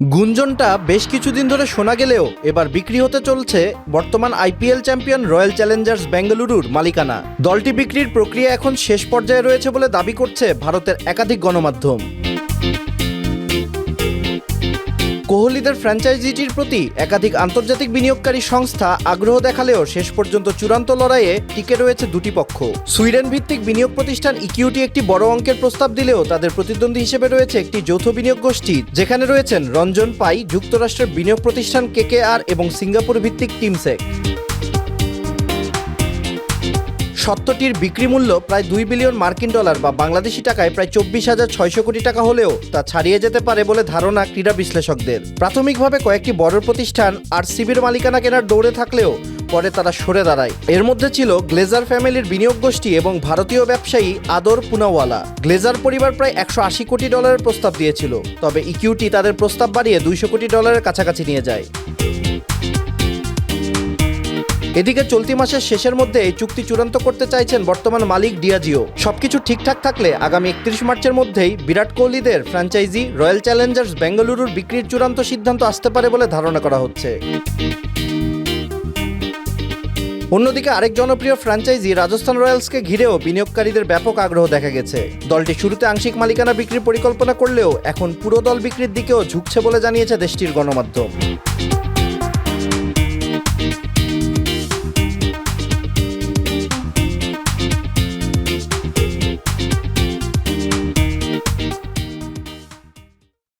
গুঞ্জনটা বেশ কিছুদিন ধরে শোনা গেলেও এবার বিক্রি হতে চলছে বর্তমান আইপিএল চ্যাম্পিয়ন রয়্যাল চ্যালেঞ্জার্স বেঙ্গালুরুর মালিকানা। দলটি বিক্রির প্রক্রিয়া এখন শেষ পর্যায়ে রয়েছে বলে দাবি করছে ভারতের একাধিক গণমাধ্যম। কোহলিদের ফ্র্যাঞ্চাইজিটির প্রতি একাধিক আন্তর্জাতিক বিনিয়োগকারী সংস্থা আগ্রহ দেখালেও শেষ পর্যন্ত চূড়ান্ত লড়াইয়ে টিকে রয়েছে দুটি পক্ষ। সুইডেন ভিত্তিক বিনিয়োগ প্রতিষ্ঠান ইকিউটি একটি বড় অঙ্কের প্রস্তাব দিলেও তাদের প্রতিদ্বন্দ্বী হিসেবে রয়েছে একটি যৌথ বিনিয়োগ গোষ্ঠী, যেখানে রয়েছেন রঞ্জন পাই, যুক্তরাষ্ট্রের বিনিয়োগ প্রতিষ্ঠান কেকেআর এবং সিঙ্গাপুর ভিত্তিক টিমসেক। সত্যটির বিক্রি মূল্য প্রায় $2 বিলিয়ন বা বাংলাদেশি টাকায় প্রায় 24,600 কোটি টাকা হলেও তা ছাড়িয়ে যেতে পারে বলে ধারণা ক্রীড়া বিশ্লেষকদের। প্রাথমিকভাবে কয়েকটি বড় প্রতিষ্ঠান আরসিবির মালিকানা কেনার দৌড়ে থাকলেও পরে তারা সরে দাঁড়ায়। এর মধ্যে ছিল গ্লেজার ফ্যামিলির বিনিয়োগ গোষ্ঠী এবং ভারতীয় ব্যবসায়ী আদর পুনাওয়ালা। গ্লেজার পরিবার প্রায় $180 কোটি প্রস্তাব দিয়েছিল, তবে ইকিউটি তাদের প্রস্তাব বাড়িয়ে $200 কোটি কাছাকাছি নিয়ে যায়। এদিকে চলতি মাসের শেষের মধ্যে এই চুক্তি চূড়ান্ত করতে চাইছেন বর্তমান মালিক ডিয়াজিও। সবকিছু ঠিকঠাক থাকলে আগামী 31 মার্চের মধ্যেই বিরাট কোহলিদের ফ্র্যাঞ্চাইজি রয়্যাল চ্যালেঞ্জার্স বেঙ্গালুরুর বিক্রির চূড়ান্ত সিদ্ধান্ত আসতে পারে বলে ধারণা করা হচ্ছে। অন্যদিকে আরেক জনপ্রিয় ফ্র্যাঞ্চাইজি রাজস্থান রয়্যালসকে ঘিরেও বিনিয়োগকারীদের ব্যাপক আগ্রহ দেখা গেছে। দলটি শুরুতে আংশিক মালিকানা বিক্রির পরিকল্পনা করলেও এখন পুরো দল বিক্রির দিকেও ঝুঁকছে বলে জানিয়েছে দেশটির গণমাধ্যম।